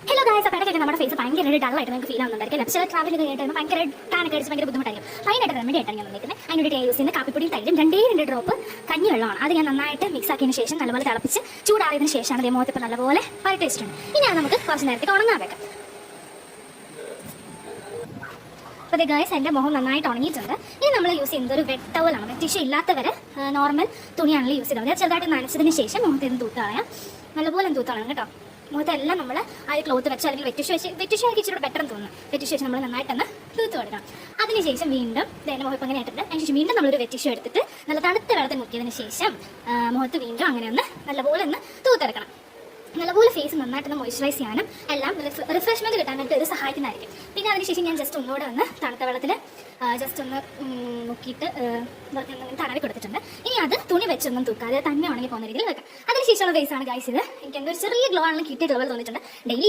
Hello guys, അപ്പോൾ ഇടയ്ക്കൊക്കെ നമ്മുടെ ഫേസ് ഭയങ്കര ഡള്ളായിട്ട് നിങ്ങൾക്ക് ഫീൽ ആവുന്നുണ്ടായിരിക്കും. ലെഫ്റ്റ് സൈഡ് ട്രാവൽ ചെയ്ത് ഭയങ്കര ടാനൊക്കെ അടിച്ച് ഭയങ്കര ബുദ്ധിമുട്ടായിരിക്കും. അതിനായിട്ട് റെമഡി ആയിട്ടാണ് ഞാൻ വന്നിരിക്കുന്നത്. അതിനുവേണ്ടി യൂസ് ചെയ്യുന്ന കാപ്പിപ്പൊടിയും തൈരും 2 ഡ്രോപ്പ് കഞ്ഞിവെള്ളമാണ്. അത് ഞാൻ നന്നായിട്ട് മിക്സ് ആക്കിയതിന് ശേഷം നല്ലപോലെ തിളപ്പിച്ച് ചൂടാറിയതിന് ശേഷമാണ് അതേ മുഖത്ത് ഇപ്പോൾ നല്ലപോലെ പരട്ടി വെച്ചിട്ടുണ്ട്. ഇനി അത് നമുക്ക് കുറച്ച് നേരത്തേക്ക് ഉണങ്ങാൻ വെക്കാം. അപ്പോൾ ഗായ്സ്, എൻ്റെ മുഖം നന്നായിട്ട് ഉണങ്ങിയിട്ടുണ്ട്. ഇനി നമ്മൾ യൂസ് ചെയ്യുന്നത് ഒരു വെറ്റ് ടവലാണ്. വെറ്റ് ടിഷ്യൂ ഇല്ലാത്തവരെ നോർമൽ തുണിയാണെങ്കിൽ യൂസ് ചെയ്താൽ മതി. ചെറുതായിട്ട് നനച്ചതിന് ശേഷം മുഖത്ത് നിന്ന് തൂത്ത് കളയാം. നല്ലപോലെ തൂത്ത് കളയണം കേട്ടോ. മുഖത്തെല്ലാം നമ്മൾ ആ ക്ലോത്ത് വെച്ച് അല്ലെങ്കിൽ വെറ്റ് ടിഷ്യൂ ആക്കി ഇച്ചിരി ബെറ്റർ എന്ന് തോന്നുന്നു. വെറ്റ് ടിഷ്യൂ വെച്ച് നമ്മൾ നന്നായിട്ടൊന്ന് തൂത്ത് കൊടുക്കണം. അതിനുശേഷം വീണ്ടും എൻ്റെ മുഖം അങ്ങനെ ആയിട്ടുണ്ട്. അതിനുശേഷം വീണ്ടും നമ്മളൊരു വെറ്റ് ടിഷ്യൂ എടുത്തിട്ട് നല്ല തണുത്ത വെള്ളത്തിൽ മുക്കിയതിന് ശേഷം മുഖത്ത് വീണ്ടും അങ്ങനെ ഒന്ന് നല്ലപോലെ ഒന്ന് തൂത്തെടുക്കണം. നല്ലപോലെ ഫേസ് നന്നായിട്ടൊന്ന് മോയ്സ്ചറൈസ് ചെയ്യാനും എല്ലാം റിഫ്രഷ്മെൻറ്റ് കിട്ടാനായിട്ട് ഇത് സഹായിക്കുന്നതായിരിക്കും. പിന്നെ അതിനുശേഷം ഞാൻ ജസ്റ്റ് ഒന്നുകൂടെ ഒന്ന് തണുത്ത വെള്ളത്തിൽ ജസ്റ്റ് ഒന്ന് മുക്കിയിട്ട് തടവി കൊടുത്തിട്ടുണ്ട്. ഇനി അത് തുണി വെച്ചൊന്നും തൂക്കാതെ തന്നെ ഉണങ്ങി പോകുന്ന രീതിയിൽ വെക്കാം. അതിനുശേഷമുള്ള ഫേസാണ് ഗൈസ് ഇത്. എനിക്ക് എന്തൊരു ചെറിയ ഗ്ലോ ആണെങ്കിലും കിട്ടിയ ഗ്ലോ തോന്നിയിട്ടുണ്ട്. ഡെയിലി